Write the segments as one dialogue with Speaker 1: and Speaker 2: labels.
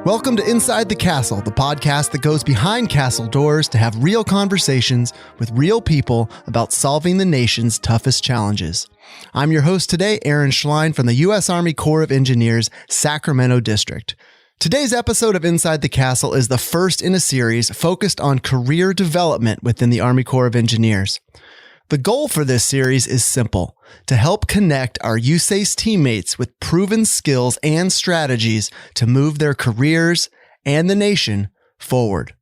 Speaker 1: Welcome to Inside the Castle, the podcast that goes behind castle doors to have real conversations with real people about solving the nation's toughest challenges. I'm your host today, Aaron Schlein from the U.S. Army Corps of Engineers, Sacramento District. Today's episode of Inside the Castle is the first in a series focused on career development within the Army Corps of Engineers. The goal for this series is simple: to help connect our USACE teammates with proven skills and strategies to move their careers and the nation forward.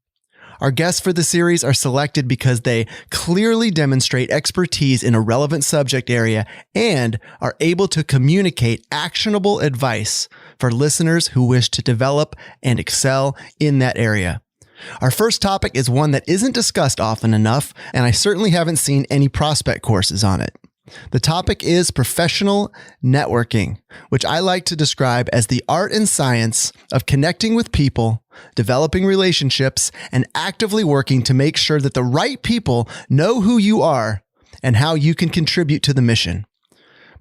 Speaker 1: Our guests for the series are selected because they clearly demonstrate expertise in a relevant subject area and are able to communicate actionable advice for listeners who wish to develop and excel in that area. Our first topic is one that isn't discussed often enough, and I certainly haven't seen any prospect courses on it. The topic is professional networking, which I like to describe as the art and science of connecting with people, developing relationships, and actively working to make sure that the right people know who you are and how you can contribute to the mission.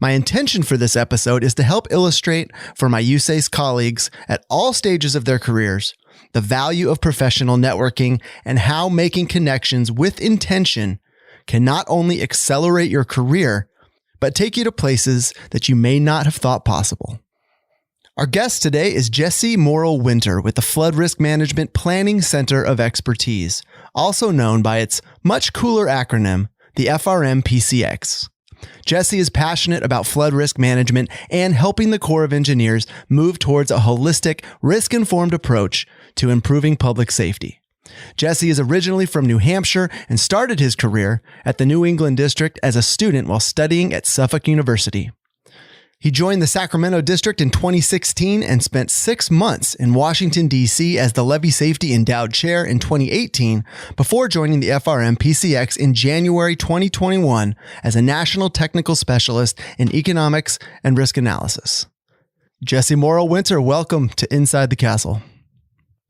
Speaker 1: My intention for this episode is to help illustrate for my USACE colleagues at all stages of their careers the value of professional networking and how making connections with intention can not only accelerate your career, but take you to places that you may not have thought possible. Our guest today is Jesse Morrill-Winter with the Flood Risk Management Planning Center of Expertise, also known by its much cooler acronym, the FRM-PCX. Jesse is passionate about flood risk management and helping the Corps of Engineers move towards a holistic, risk-informed approach to improving public safety. Jesse is originally from New Hampshire and started his career at the New England District as a student while studying at Suffolk University. He joined the Sacramento District in 2016 and spent 6 months in Washington, D.C. as the Levee Safety Endowed Chair in 2018 before joining the FRM-PCX in January 2021 as a National Technical Specialist in Economics and Risk Analysis. Jesse Morrill-Winter, welcome to Inside the Castle.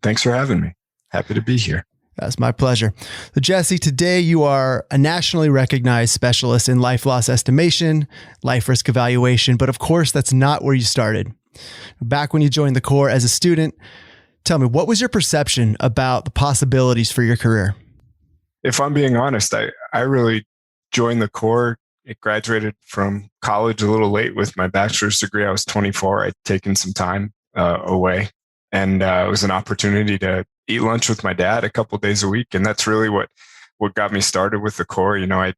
Speaker 2: Thanks for having me. Happy to be here.
Speaker 1: That's my pleasure. So Jesse, today you are a nationally recognized specialist in life loss estimation, life risk evaluation, but of course that's not where you started. Back when you joined the Corps as a student, tell me, what was your perception about the possibilities for your career?
Speaker 2: If I'm being honest, I really joined the Corps. I graduated from college a little late with my bachelor's degree. I was 24. I'd taken some time away, and it was an opportunity to eat lunch with my dad a couple of days a week. And that's really what got me started with the Corps. You know, I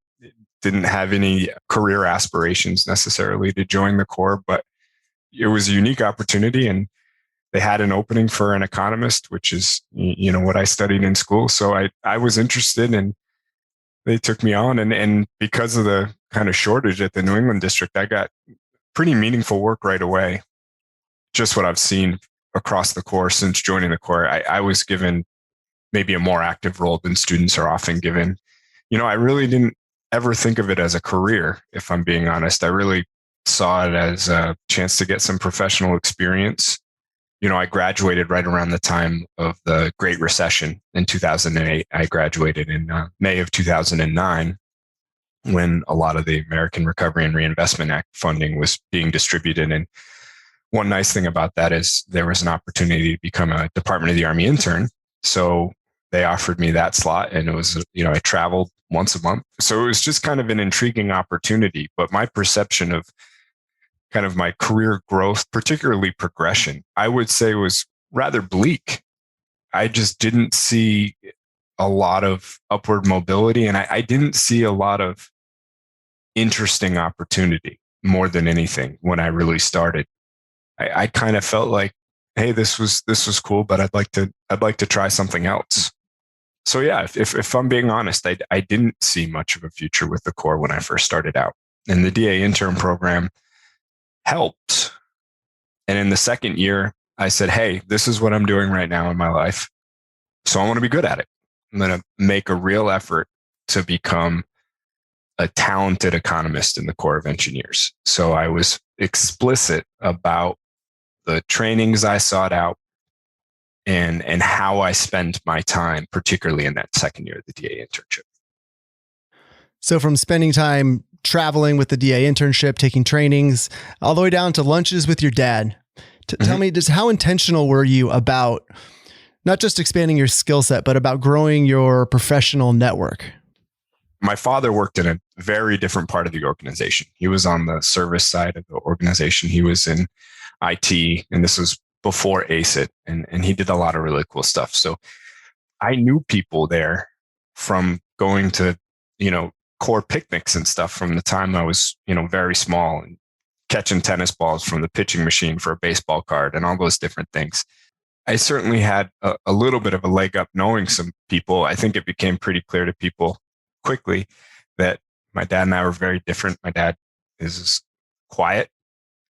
Speaker 2: didn't have any career aspirations necessarily to join the Corps, but it was a unique opportunity. And they had an opening for an economist, which is, you know, what I studied in school. So I was interested, and they took me on. And because of the kind of shortage at the New England District, I got pretty meaningful work right away. Just what I've seen across the Corps since joining the Corps, I was given maybe a more active role than students are often given. You know, I really didn't ever think of it as a career, if I'm being honest. I really saw it as a chance to get some professional experience. You know, I graduated right around the time of the Great Recession in 2008. I graduated in May of 2009 when a lot of the American Recovery and Reinvestment Act funding was being distributed. And one nice thing about that is there was an opportunity to become a Department of the Army intern. So they offered me that slot, and it was, you know, I traveled once a month. So it was just kind of an intriguing opportunity. But my perception of kind of my career growth, particularly progression, I would say was rather bleak. I just didn't see a lot of upward mobility, and I didn't see a lot of interesting opportunity more than anything when I really started. I kind of felt like, hey, this was cool, but I'd like to try something else. So yeah, if I'm being honest, I didn't see much of a future with the Corps when I first started out. And the DA intern program helped. And in the second year, I said, hey, this is what I'm doing right now in my life. So I want to be good at it. I'm going to make a real effort to become a talented economist in the Corps of Engineers. So I was explicit about the trainings I sought out and how I spend my time, particularly in that second year of the DA internship.
Speaker 1: So from spending time traveling with the DA internship, taking trainings, all the way down to lunches with your dad, Tell me, just how intentional were you about not just expanding your skill set, but about growing your professional network?
Speaker 2: My father worked in a very different part of the organization. He was on the service side of the organization. He was in IT, and this was before ACIT, and he did a lot of really cool stuff. So I knew people there from going to, core picnics and stuff from the time I was, very small, and catching tennis balls from the pitching machine for a baseball card and all those different things. I certainly had a little bit of a leg up knowing some people. I think it became pretty clear to people quickly that my dad and I were very different. My dad is quiet,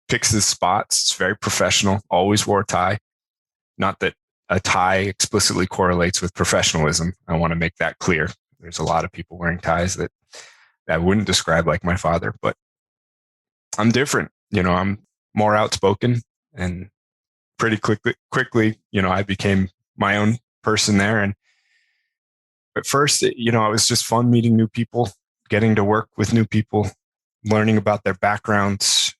Speaker 2: picks his spots, it's very professional, always wore a tie. Not that a tie explicitly correlates with professionalism. I want to make that clear. There's a lot of people wearing ties that I wouldn't describe like my father, but I'm different. I'm more outspoken, and pretty quickly, I became my own person there. And at first, it was just fun meeting new people, getting to work with new people, learning about their backgrounds.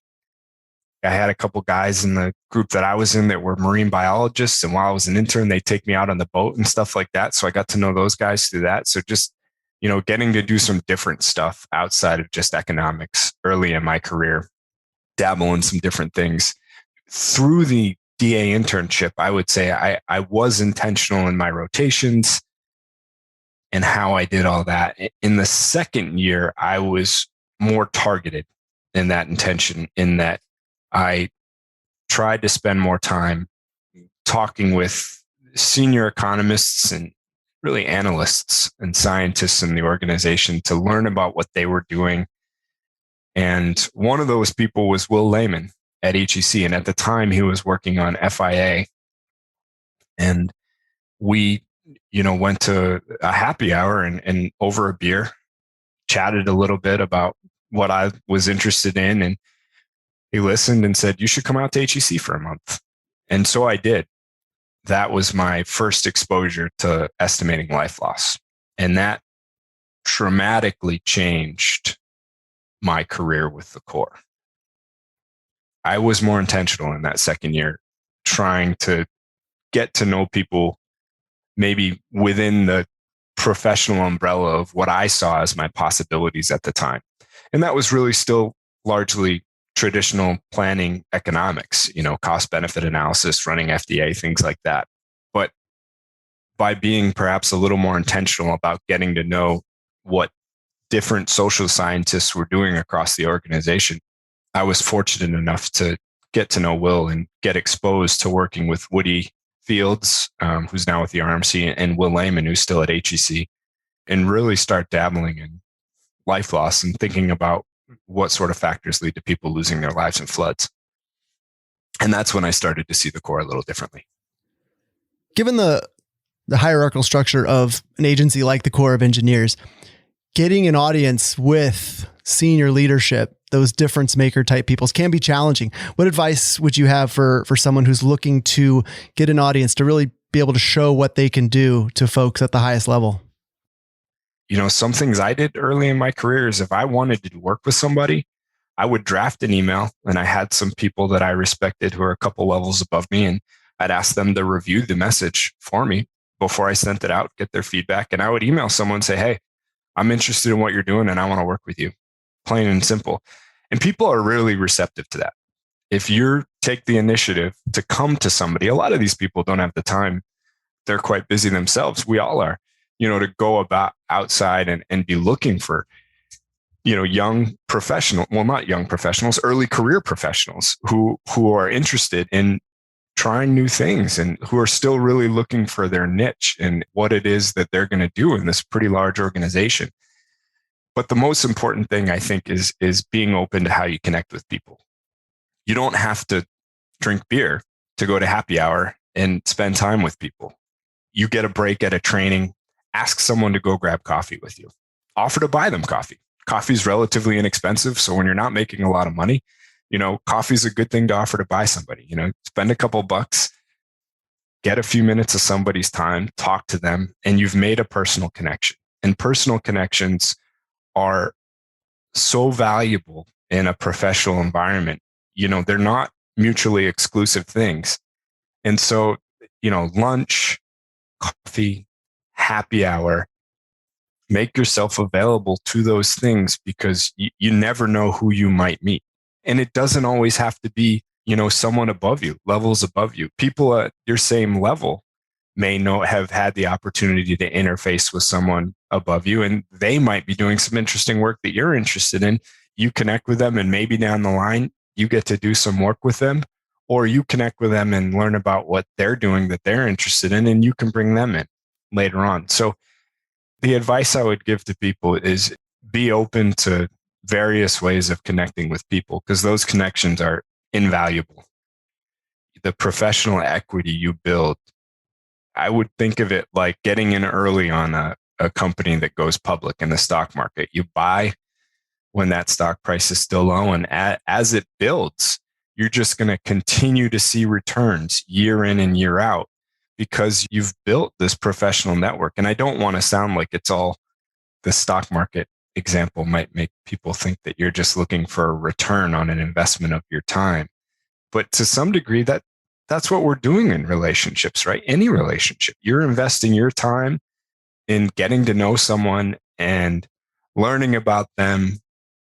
Speaker 2: I had a couple guys in the group that I was in that were marine biologists. And while I was an intern, they'd take me out on the boat and stuff like that. So I got to know those guys through that. So just, getting to do some different stuff outside of just economics early in my career, dabble in some different things. Through the DA internship, I would say I was intentional in my rotations and how I did all that. In the second year, I was more targeted in that intention, in that I tried to spend more time talking with senior economists and really analysts and scientists in the organization to learn about what they were doing. And one of those people was Will Lehman at HEC. And at the time, he was working on FIA. And we, went to a happy hour and over a beer, chatted a little bit about what I was interested in. And he listened and said, "You should come out to HEC for a month." And so I did. That was my first exposure to estimating life loss. And that dramatically changed my career with the Corps. I was more intentional in that second year, trying to get to know people maybe within the professional umbrella of what I saw as my possibilities at the time. And that was really still largely traditional planning economics, cost benefit analysis, running FDA, things like that. But by being perhaps a little more intentional about getting to know what different social scientists were doing across the organization, I was fortunate enough to get to know Will and get exposed to working with Woody Fields, who's now with the RMC, and Will Lehman, who's still at HEC, and really start dabbling in life loss and thinking about what sort of factors lead to people losing their lives in floods. And that's when I started to see the Corps a little differently.
Speaker 1: Given the hierarchical structure of an agency like the Corps of Engineers, getting an audience with senior leadership, those difference maker type peoples, can be challenging. What advice would you have for someone who's looking to get an audience to really be able to show what they can do to folks at the highest level?
Speaker 2: Some things I did early in my career is if I wanted to work with somebody, I would draft an email, and I had some people that I respected who are a couple levels above me, and I'd ask them to review the message for me before I sent it out, get their feedback. And I would email someone and say, "Hey, I'm interested in what you're doing and I want to work with you." Plain and simple. And people are really receptive to that. If you take the initiative to come to somebody, a lot of these people don't have the time. They're quite busy themselves. We all are, to go about outside and be looking for, young professional, well, not young professionals, early career professionals who are interested in trying new things and who are still really looking for their niche and what it is that they're going to do in this pretty large organization. But the most important thing, I think, is being open to how you connect with people. You don't have to drink beer to go to happy hour and spend time with people. You get a break at a training, ask someone to go grab coffee with you. Offer to buy them coffee. Coffee is relatively inexpensive. So when you're not making a lot of money, coffee is a good thing to offer to buy somebody. Spend a couple bucks, get a few minutes of somebody's time, talk to them, and you've made a personal connection. And personal connections are so valuable in a professional environment. They're not mutually exclusive things. And so, lunch, coffee, happy hour, make yourself available to those things because you never know who you might meet. And it doesn't always have to be, someone above you, levels above you. People at your same level may have had the opportunity to interface with someone above you, and they might be doing some interesting work that you're interested in. You connect with them, and maybe down the line, you get to do some work with them, or you connect with them and learn about what they're doing that they're interested in, and you can bring them in later on. So the advice I would give to people is be open to various ways of connecting with people because those connections are invaluable. The professional equity you build, I would think of it like getting in early on a company that goes public in the stock market. You buy when that stock price is still low, and as it builds, you're just going to continue to see returns year in and year out because you've built this professional network. And I don't want to sound like it's all the stock market example might make people think that you're just looking for a return on an investment of your time. But to some degree, that's what we're doing in relationships, right? Any relationship, you're investing your time in getting to know someone and learning about them,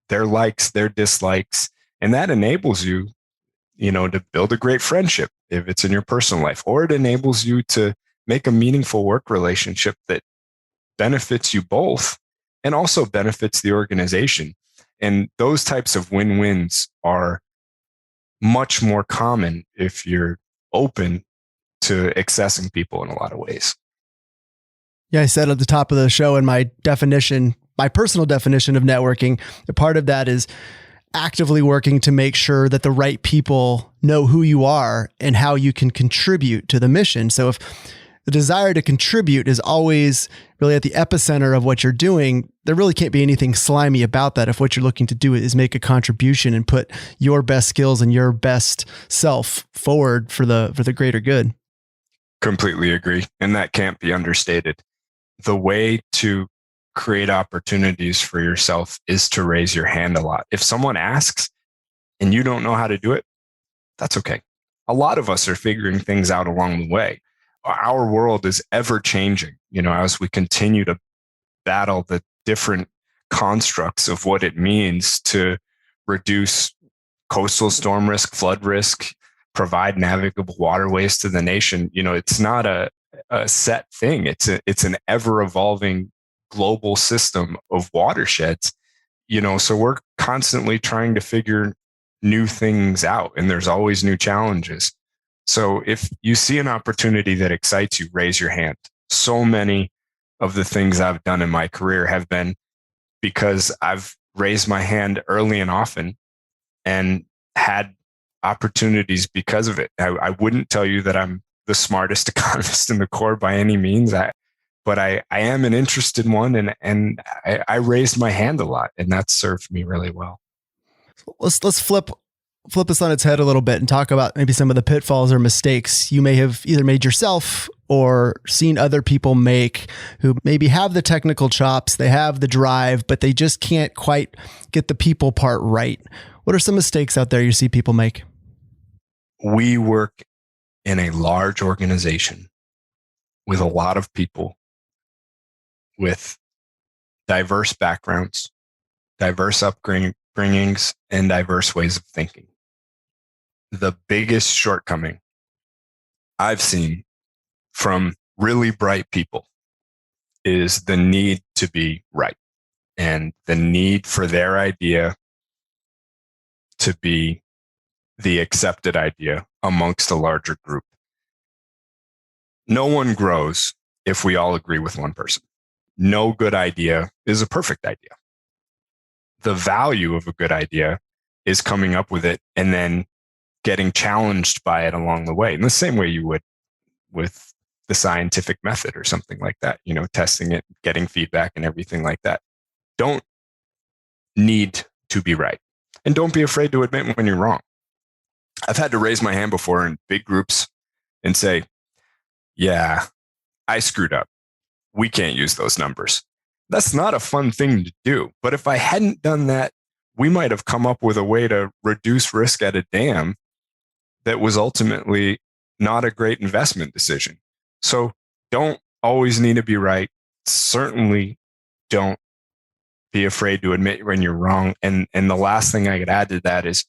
Speaker 2: their likes, their dislikes, and that enables you, to build a great friendship if it's in your personal life, or it enables you to make a meaningful work relationship that benefits you both and also benefits the organization. And those types of win-wins are much more common if you're open to accessing people in a lot of ways.
Speaker 1: Yeah, I said at the top of the show in my personal definition of networking, a part of that is actively working to make sure that the right people know who you are and how you can contribute to the mission. So if the desire to contribute is always really at the epicenter of what you're doing, there really can't be anything slimy about that if what you're looking to do is make a contribution and put your best skills and your best self forward for the greater good.
Speaker 2: Completely agree. And that can't be understated. The way to create opportunities for yourself is to raise your hand a lot. If someone asks and you don't know how to do it, that's okay. A lot of us are figuring things out along the way. Our world is ever changing, as we continue to battle the different constructs of what it means to reduce coastal storm risk, flood risk, provide navigable waterways to the nation. It's not a set thing. It's an ever evolving global system of watersheds, so we're constantly trying to figure new things out, and there's always new challenges. So if you see an opportunity that excites you, raise your hand. So many of the things I've done in my career have been because I've raised my hand early and often and had opportunities because of it. I wouldn't tell you that I'm the smartest economist in the Corps by any means, but I am an interested one, and I raised my hand a lot, and that served me really well.
Speaker 1: Let's flip this on its head a little bit and talk about maybe some of the pitfalls or mistakes you may have either made yourself or seen other people make, who maybe have the technical chops, they have the drive, but they just can't quite get the people part right. What are some mistakes out there you see people make?
Speaker 2: We work in a large organization with a lot of people with diverse backgrounds, diverse upbringings, and diverse ways of thinking. The biggest shortcoming I've seen from really bright people is the need to be right and the need for their idea to be the accepted idea amongst a larger group. No one grows if we all agree with one person. No good idea is a perfect idea. The value of a good idea is coming up with it and then getting challenged by it along the way, in the same way you would with the scientific method or something like that, testing it, getting feedback and everything like that. Don't need to be right. And don't be afraid to admit when you're wrong. I've had to raise my hand before in big groups and say, yeah, I screwed up. We can't use those numbers. That's not a fun thing to do. But if I hadn't done that, we might have come up with a way to reduce risk at a dam that was ultimately not a great investment decision. So don't always need to be right. Certainly don't be afraid to admit when you're wrong. And the last thing I could add to that is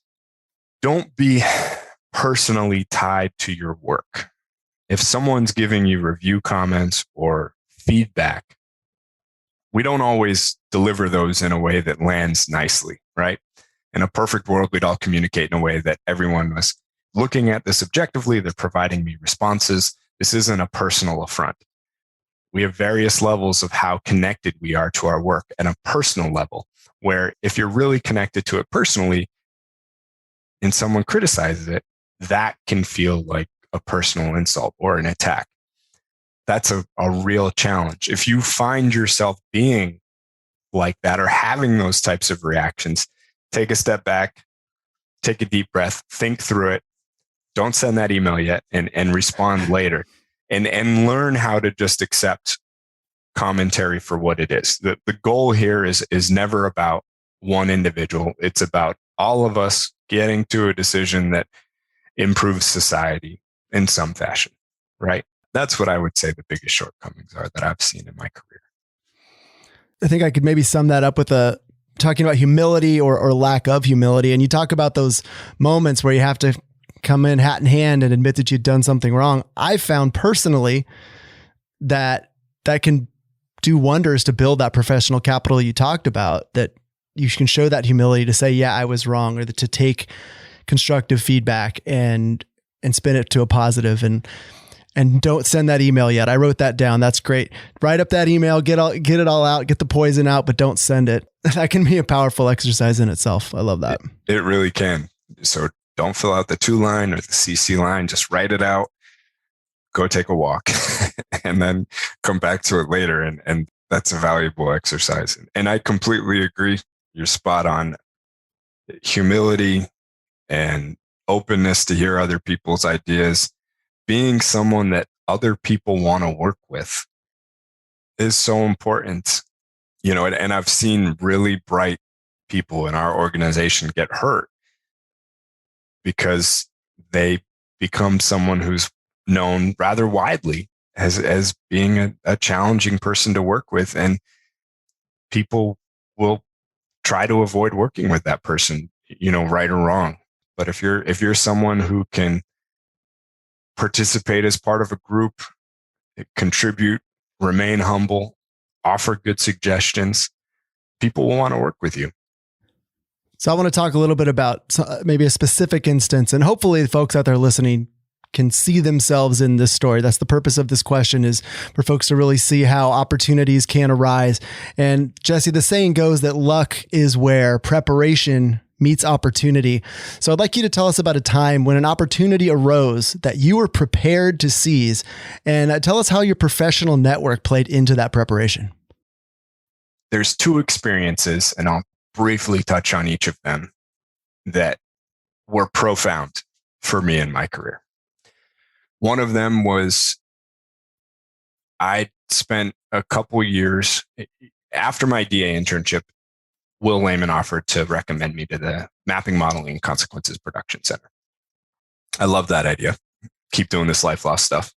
Speaker 2: don't be personally tied to your work. If someone's giving you review comments or feedback, we don't always deliver those in a way that lands nicely, right? In a perfect world, we'd all communicate in a way that everyone was looking at this objectively. They're providing me responses. This isn't a personal affront. We have various levels of how connected we are to our work at a personal level, where if you're really connected to it personally and someone criticizes it, that can feel like a personal insult or an attack. That's a real challenge. If you find yourself being like that or having those types of reactions, take a step back, take a deep breath, think through it. Don't send that email yet and respond later and learn how to just accept commentary for what it is. The goal here is never about one individual. It's about all of us getting to a decision that improves society in some fashion, right? That's what I would say the biggest shortcomings are that I've seen in my career.
Speaker 1: I think I could maybe sum that up with talking about humility or lack of humility. And you talk about those moments where you have to come in hat in hand and admit that you've done something wrong. I found personally that can do wonders to build that professional capital you talked about, that you can show that humility to say, yeah, I was wrong, or to take constructive feedback and spin it to a positive. And don't send that email yet. I wrote that down. That's great. Write up that email, get it all out, get the poison out, but don't send it. That can be a powerful exercise in itself. I love that.
Speaker 2: It really can. So don't fill out the 2-line or the CC line. Just write it out, go take a walk, and then come back to it later. And that's a valuable exercise. And I completely agree. You're spot on. Humility and openness to hear other people's ideas, being someone that other people want to work with is so important, and I've seen really bright people in our organization get hurt because they become someone who's known rather widely as being a challenging person to work with. And people will try to avoid working with that person, right or wrong. But if you're someone who can participate as part of a group, contribute, remain humble, offer good suggestions, people will want to work with you.
Speaker 1: So I want to talk a little bit about maybe a specific instance, and hopefully the folks out there listening can see themselves in this story. That's the purpose of this question, is for folks to really see how opportunities can arise. And Jesse, the saying goes that luck is where preparation meets opportunity. So I'd like you to tell us about a time when an opportunity arose that you were prepared to seize, and tell us how your professional network played into that preparation.
Speaker 2: There's 2 experiences, and I'll briefly touch on each of them, that were profound for me in my career. One of them was I spent a couple years after my DA internship. Will Lehman offered to recommend me to the Mapping, Modeling, and Consequences Production Center. I love that idea. Keep doing this life loss stuff.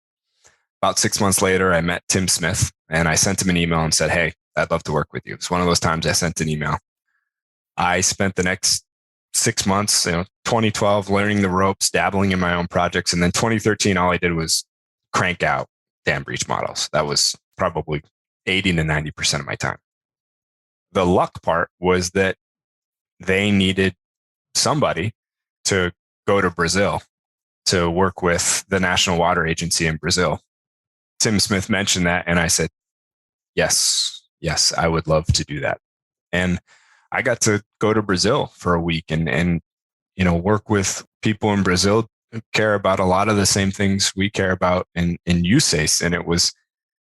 Speaker 2: About 6 months later, I met Tim Smith, and I sent him an email and said, hey, I'd love to work with you. It's one of those times I sent an email. I spent the next 6 months, 2012, learning the ropes, dabbling in my own projects. And then 2013, all I did was crank out dam breach models. That was probably 80 to 90% of my time. The luck part was that they needed somebody to go to Brazil to work with the National Water Agency in Brazil. Tim Smith mentioned that, and I said, yes, I would love to do that. And I got to go to Brazil for a week and work with people in Brazil who care about a lot of the same things we care about in USACE. And it was,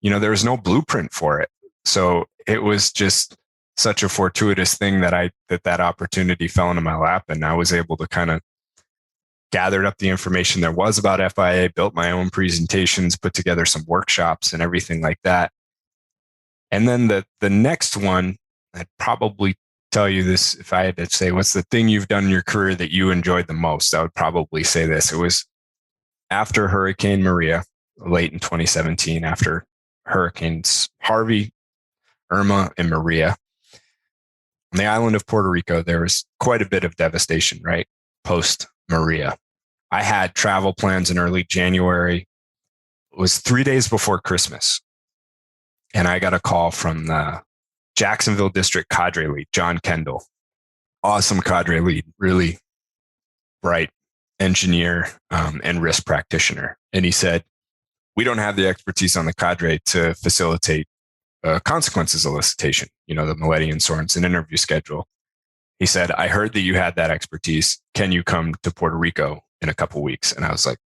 Speaker 2: there was no blueprint for it. So it was just such a fortuitous thing that opportunity fell into my lap, and I was able to kind of gathered up the information there was about FIA, built my own presentations, put together some workshops and everything like that. And then the next one, I'd probably tell you this, if I had to say, what's the thing you've done in your career that you enjoyed the most? I would probably say this. It was after Hurricane Maria, late in 2017, after Hurricanes Harvey, Irma, and Maria. On the island of Puerto Rico, there was quite a bit of devastation, right? Post Maria. I had travel plans in early January. It was 3 days before Christmas. And I got a call from the Jacksonville District cadre lead, John Kendall. Awesome cadre lead, really bright engineer and risk practitioner. And he said, we don't have the expertise on the cadre to facilitate consequences elicitation, the Maletti and Sorensen interview schedule. He said, I heard that you had that expertise. Can you come to Puerto Rico in a couple weeks? And I was like,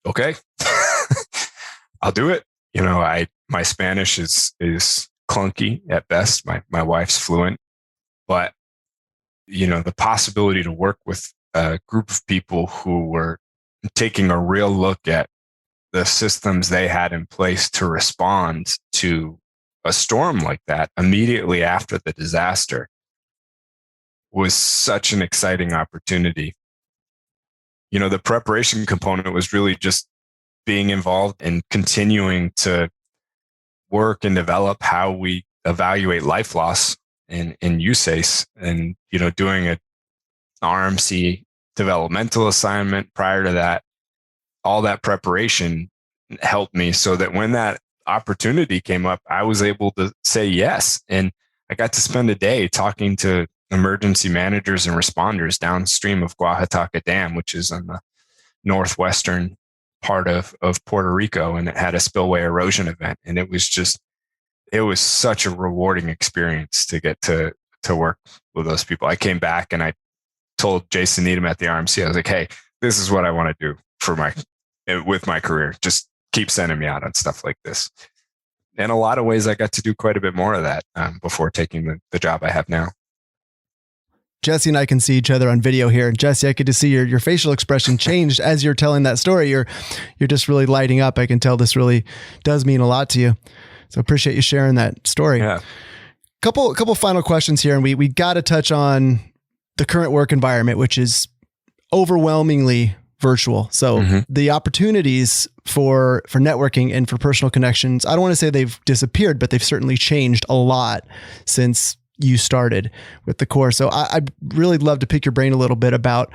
Speaker 2: okay, I'll do it. My Spanish is clunky at best. My wife's fluent, but the possibility to work with a group of people who were taking a real look at the systems they had in place to respond to a storm like that immediately after the disaster was such an exciting opportunity. The preparation component was really just being involved and continuing to work and develop how we evaluate life loss in USACE and, doing an RMC developmental assignment prior to that. All that preparation helped me so that when that opportunity came up, I was able to say yes. And I got to spend a day talking to emergency managers and responders downstream of Guajataca Dam, which is on the northwestern part of Puerto Rico. And it had a spillway erosion event. And it was such a rewarding experience to get to work with those people. I came back and I told Jason Needham at the RMC, I was like, hey, this is what I want to do with my career. Just keep sending me out on stuff like this. In a lot of ways, I got to do quite a bit more of that before taking the job I have now.
Speaker 1: Jesse and I can see each other on video here. And Jesse, I could just see your facial expression changed as you're telling that story. You're just really lighting up. I can tell this really does mean a lot to you. So appreciate you sharing that story.
Speaker 2: Yeah.
Speaker 1: Couple final questions here. And we got to touch on the current work environment, which is overwhelmingly virtual. So the opportunities for networking and for personal connections, I don't want to say they've disappeared, but they've certainly changed a lot since you started with the course. So I'd really love to pick your brain a little bit about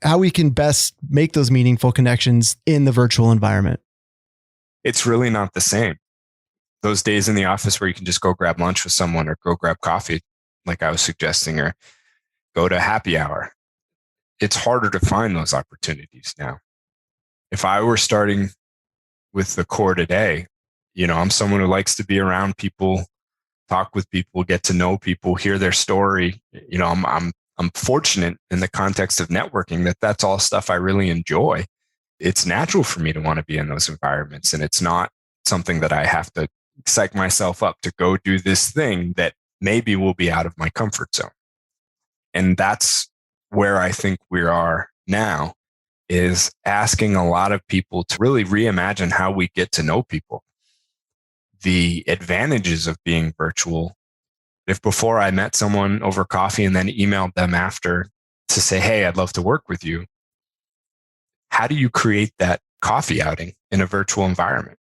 Speaker 1: how we can best make those meaningful connections in the virtual environment.
Speaker 2: It's really not the same. Those days in the office where you can just go grab lunch with someone or go grab coffee, like I was suggesting, or go to happy hour. It's harder to find those opportunities now. If I were starting with the core today, I'm someone who likes to be around people, talk with people, get to know people, hear their story. I'm fortunate in the context of networking that that's all stuff I really enjoy. It's natural for me to want to be in those environments, and it's not something that I have to psych myself up to go do this thing that maybe will be out of my comfort zone. And that's where I think we are now, is asking a lot of people to really reimagine how we get to know people. The advantages of being virtual. If before I met someone over coffee and then emailed them after to say, hey, I'd love to work with you. How do you create that coffee outing in a virtual environment?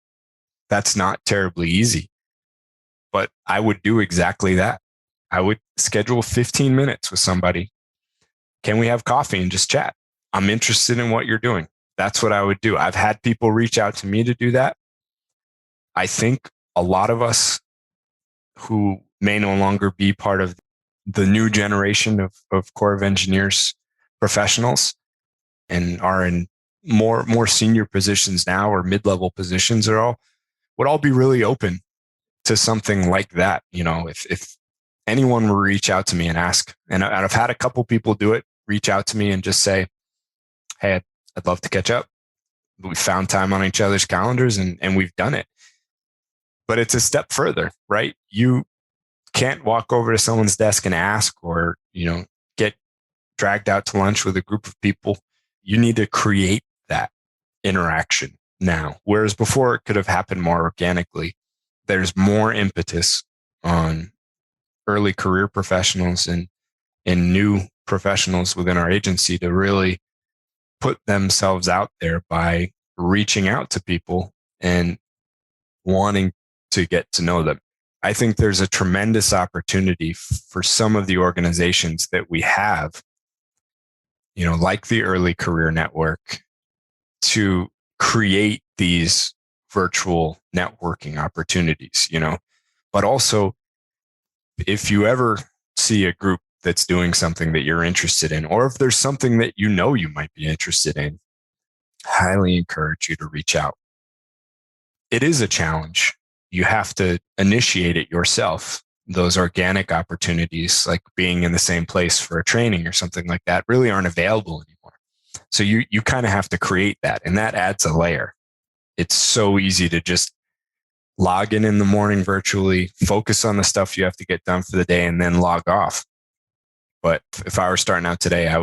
Speaker 2: That's not terribly easy, but I would do exactly that. I would schedule 15 minutes with somebody. Can we have coffee and just chat? I'm interested in what you're doing. That's what I would do. I've had people reach out to me to do that. I think a lot of us who may no longer be part of the new generation of Corps of Engineers professionals and are in more senior positions now or mid-level positions would all be really open to something like that. If anyone were to reach out to me and ask, and I've had a couple people do it, reach out to me and just say, hey, I'd love to catch up. We found time on each other's calendars and we've done it. But it's a step further, right? You can't walk over to someone's desk and ask or, get dragged out to lunch with a group of people. You need to create that interaction now. Whereas before it could have happened more organically. There's more impetus on early career professionals and new professionals within our agency to really put themselves out there by reaching out to people and wanting to get to know them. I think there's a tremendous opportunity for some of the organizations that we have, like the Early Career Network, to create these virtual networking opportunities, but also if you ever see a group that's doing something that you're interested in, or if there's something that you might be interested in, highly encourage you to reach out. It is a challenge. You have to initiate it yourself. Those organic opportunities, like being in the same place for a training or something like that, really aren't available anymore. So you kind of have to create that, and that adds a layer. It's so easy to just log in the morning virtually, focus on the stuff you have to get done for the day, and then log off. But if I were starting out today,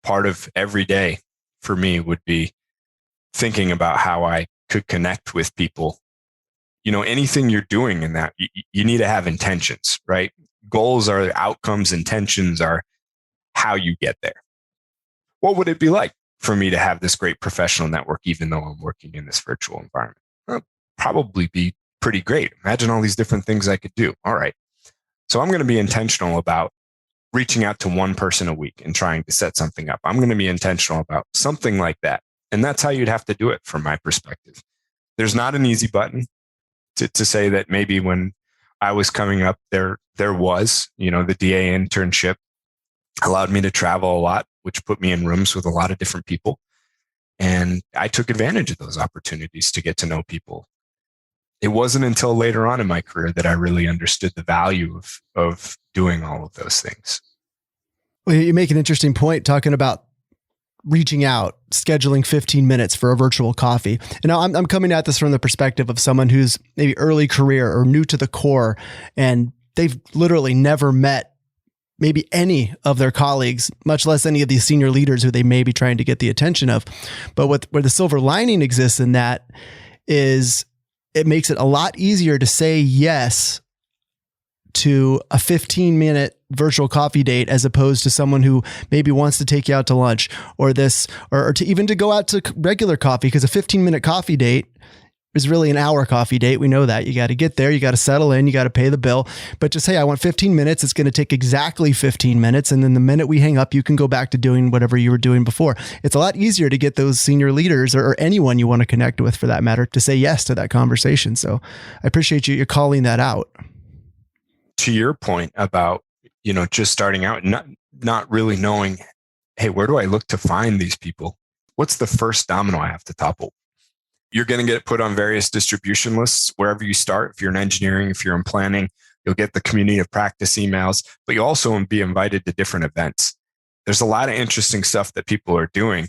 Speaker 2: part of every day for me would be thinking about how I could connect with people. Anything you're doing in that, you need to have intentions, right? Goals are the outcomes, intentions are how you get there. What would it be like for me to have this great professional network, even though I'm working in this virtual environment? Well, probably be pretty great. Imagine all these different things I could do. All right. So I'm going to be intentional about reaching out to one person a week and trying to set something up. I'm going to be intentional about something like that. And that's how you'd have to do it from my perspective. There's not an easy button to say that maybe when I was coming up, there was, the DA internship allowed me to travel a lot, which put me in rooms with a lot of different people. And I took advantage of those opportunities to get to know people. It wasn't until later on in my career that I really understood the value of doing all of those things.
Speaker 1: Well, you make an interesting point talking about reaching out, scheduling 15 minutes for a virtual coffee. And now I'm coming at this from the perspective of someone who's maybe early career or new to the core, and they've literally never met maybe any of their colleagues, much less any of these senior leaders who they may be trying to get the attention of. But where the silver lining exists in that is it makes it a lot easier to say yes to a 15-minute virtual coffee date as opposed to someone who maybe wants to take you out to lunch or to even to go out to regular coffee, because a 15-minute coffee date is really an hour coffee date. We know that. You got to get there, you got to settle in, you got to pay the bill. But just, hey, I want 15 minutes. It's going to take exactly 15 minutes. And then the minute we hang up, you can go back to doing whatever you were doing before. It's a lot easier to get those senior leaders or anyone you want to connect with for that matter to say yes to that conversation. So I appreciate you calling that out.
Speaker 2: To your point about, just starting out, not really knowing, hey, where do I look to find these people? What's the first domino I have to topple? You're going to get put on various distribution lists wherever you start. If you're in engineering, if you're in planning, you'll get the community of practice emails, but you'll also be invited to different events. There's a lot of interesting stuff that people are doing.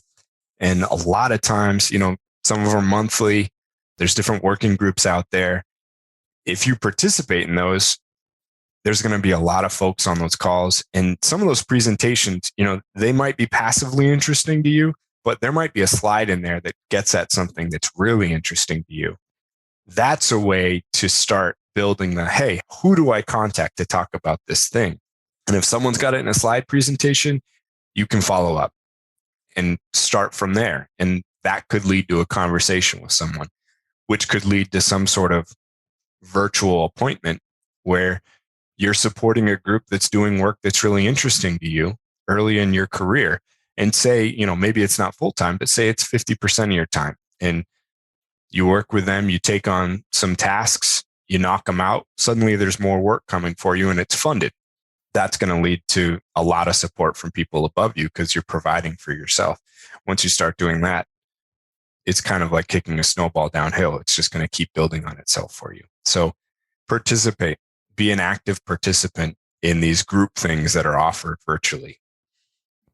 Speaker 2: And a lot of times, some of them are monthly. There's different working groups out there. If you participate in those, there's going to be a lot of folks on those calls. And some of those presentations, they might be passively interesting to you, but there might be a slide in there that gets at something that's really interesting to you. That's a way to start building hey, who do I contact to talk about this thing? And if someone's got it in a slide presentation, you can follow up and start from there. And that could lead to a conversation with someone, which could lead to some sort of virtual appointment where you're supporting a group that's doing work that's really interesting to you early in your career. And say, maybe it's not full time, but say it's 50% of your time. And you work with them, you take on some tasks, you knock them out. Suddenly there's more work coming for you and it's funded. That's going to lead to a lot of support from people above you because you're providing for yourself. Once you start doing that, it's kind of like kicking a snowball downhill. It's just going to keep building on itself for you. So participate. Be an active participant in these group things that are offered virtually.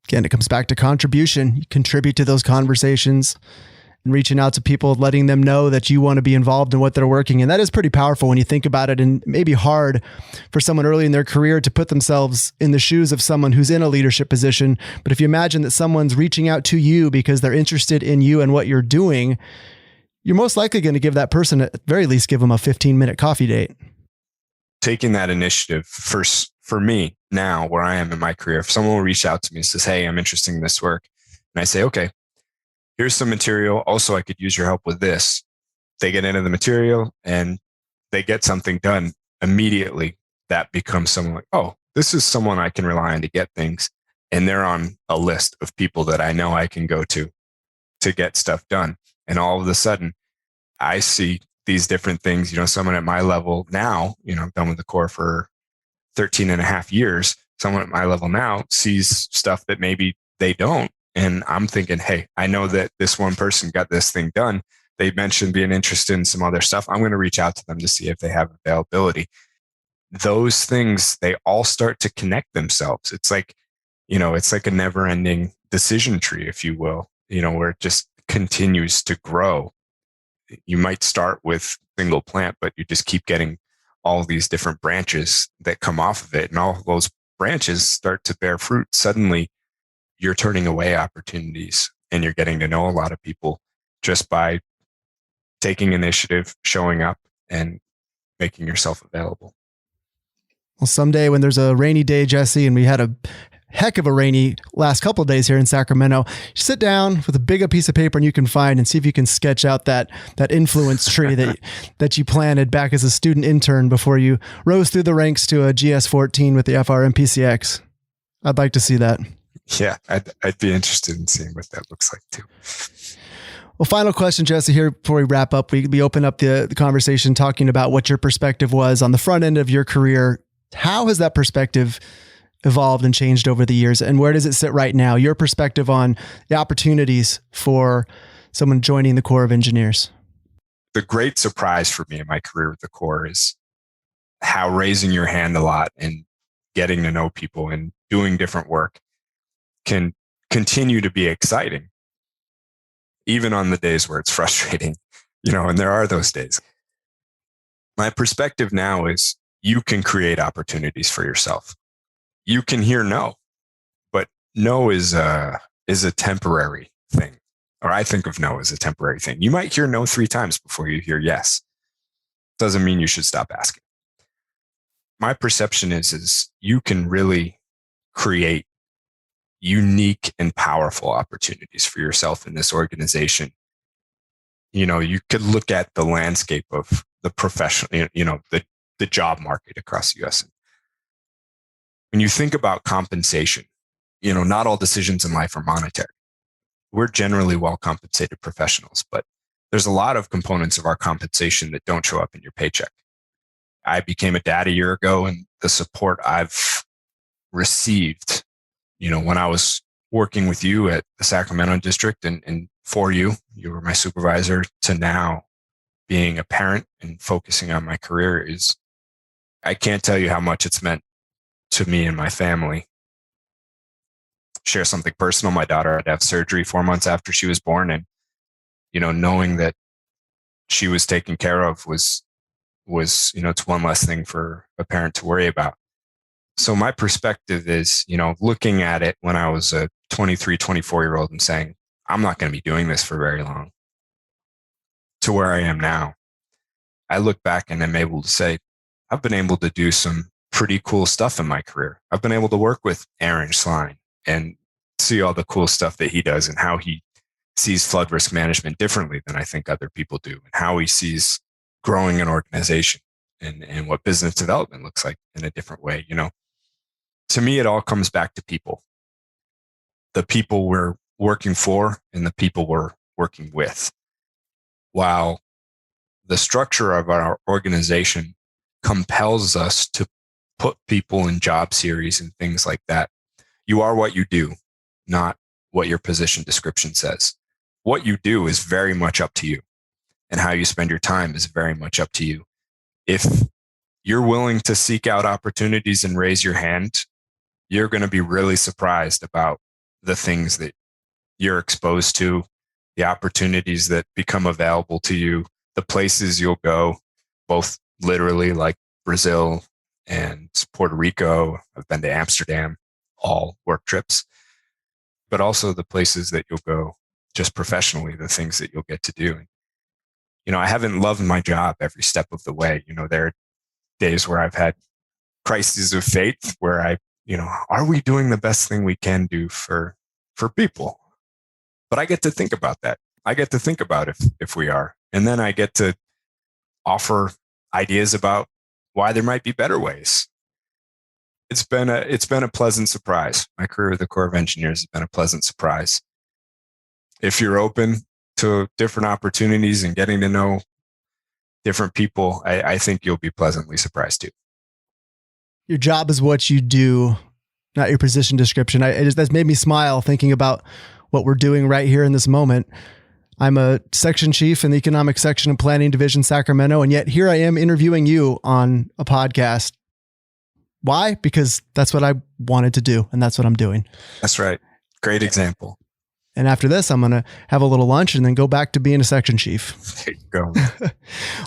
Speaker 1: Again, it comes back to contribution. You contribute to those conversations and reaching out to people, letting them know that you want to be involved in what they're working. And that is pretty powerful when you think about it, and maybe hard for someone early in their career to put themselves in the shoes of someone who's in a leadership position. But if you imagine that someone's reaching out to you because they're interested in you and what you're doing, you're most likely going to give that person, at the very least, give them a 15-minute coffee date.
Speaker 2: Taking that initiative for for me now, where I am in my career, if someone will reach out to me and says, hey, I'm interested in this work, and I say, okay, here's some material. Also, I could use your help with this. They get into the material and they get something done immediately. That becomes someone like, oh, this is someone I can rely on to get things. And they're on a list of people that I know I can go to get stuff done. And all of a sudden, I see these different things, someone at my level now, I've done with the Corps for 13 and a half years. Someone at my level now sees stuff that maybe they don't. And I'm thinking, hey, I know that this one person got this thing done. They mentioned being interested in some other stuff. I'm going to reach out to them to see if they have availability. Those things, they all start to connect themselves. It's like, it's like a never ending decision tree, if you will, where it just continues to grow. You might start with a single plant, but you just keep getting all these different branches that come off of it. And all of those branches start to bear fruit. Suddenly you're turning away opportunities and you're getting to know a lot of people just by taking initiative, showing up, and making yourself available.
Speaker 1: Well, someday when there's a rainy day, Jesse, and we had a heck of a rainy last couple of days here in Sacramento, you sit down with a big piece of paper and you can find and see if you can sketch out that influence tree that you planted back as a student intern before you rose through the ranks to a GS14 with the FRM-PCX. I'd like to see that.
Speaker 2: Yeah, I'd be interested in seeing what that looks like too.
Speaker 1: Well, final question, Jesse, here before we wrap up. We open up the conversation talking about what your perspective was on the front end of your career. How has that perspective evolved and changed over the years? And where does it sit right now? Your perspective on the opportunities for someone joining the Corps of Engineers.
Speaker 2: The great surprise for me in my career with the Corps is how raising your hand a lot and getting to know people and doing different work can continue to be exciting, even on the days where it's frustrating, and there are those days. My perspective now is you can create opportunities for yourself. You can hear no, but no is a temporary thing. Or I think of no as a temporary thing. You might hear no 3 times before you hear yes. Doesn't mean you should stop asking. My perception is you can really create unique and powerful opportunities for yourself in this organization. You could look at the landscape of the professional, the job market across the US. When you think about compensation, not all decisions in life are monetary. We're generally well compensated professionals, but there's a lot of components of our compensation that don't show up in your paycheck. I became a dad a year ago, and the support I've received, when I was working with you at the Sacramento district and for you were my supervisor, to now being a parent and focusing on my career I can't tell you how much it's meant to me and my family. Share something personal. My daughter had to have surgery 4 months after she was born. And, knowing that she was taken care of was, it's one less thing for a parent to worry about. So my perspective is, looking at it when I was a 23, 24-year-old and saying, I'm not going to be doing this for very long, to where I am now. I look back and I'm able to say, I've been able to do some pretty cool stuff in my career. I've been able to work with Aaron Schlein and see all the cool stuff that he does and how he sees flood risk management differently than I think other people do, and how he sees growing an organization and what business development looks like in a different way. To me, it all comes back to people, the people we're working for and the people we're working with. While the structure of our organization compels us to put people in job series and things like that, you are what you do, not what your position description says. What you do is very much up to you, and how you spend your time is very much up to you. If you're willing to seek out opportunities and raise your hand, you're going to be really surprised about the things that you're exposed to, the opportunities that become available to you, the places you'll go, both literally like Brazil and Puerto Rico. I've been to Amsterdam, all work trips, but also the places that you'll go just professionally, the things that you'll get to do. I haven't loved my job every step of the way. There are days where I've had crises of faith where are we doing the best thing we can do for people? But I get to think about that. I get to think about if we are. And then I get to offer ideas about why there might be better ways. It's been a pleasant surprise. My career with the Corps of Engineers has been a pleasant surprise. If you're open to different opportunities and getting to know different people, I think you'll be pleasantly surprised too.
Speaker 1: Your job is what you do, not your position description. That's made me smile thinking about what we're doing right here in this moment. I'm a section chief in the economic section and planning division, Sacramento. And yet here I am interviewing you on a podcast. Why? Because that's what I wanted to do. And that's what I'm doing.
Speaker 2: That's right. Great example.
Speaker 1: And after this, I'm going to have a little lunch and then go back to being a section chief.
Speaker 2: There you go.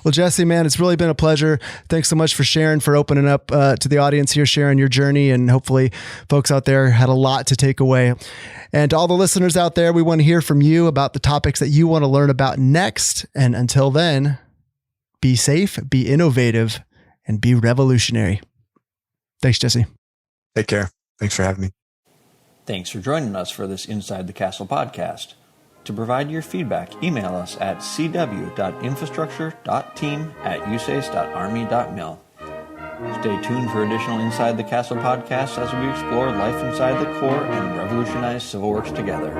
Speaker 1: Well, Jesse, man, it's really been a pleasure. Thanks so much for sharing, for opening up to the audience here, sharing your journey. And hopefully folks out there had a lot to take away. And to all the listeners out there, we want to hear from you about the topics that you want to learn about next. And until then, be safe, be innovative, and be revolutionary. Thanks, Jesse.
Speaker 2: Take care. Thanks for having me.
Speaker 3: Thanks for joining us for this Inside the Castle podcast. To provide your feedback, email us at cw.infrastructure.team@usace.army.mil. Stay tuned for additional Inside the Castle podcasts as we explore life inside the Corps and revolutionize civil works together.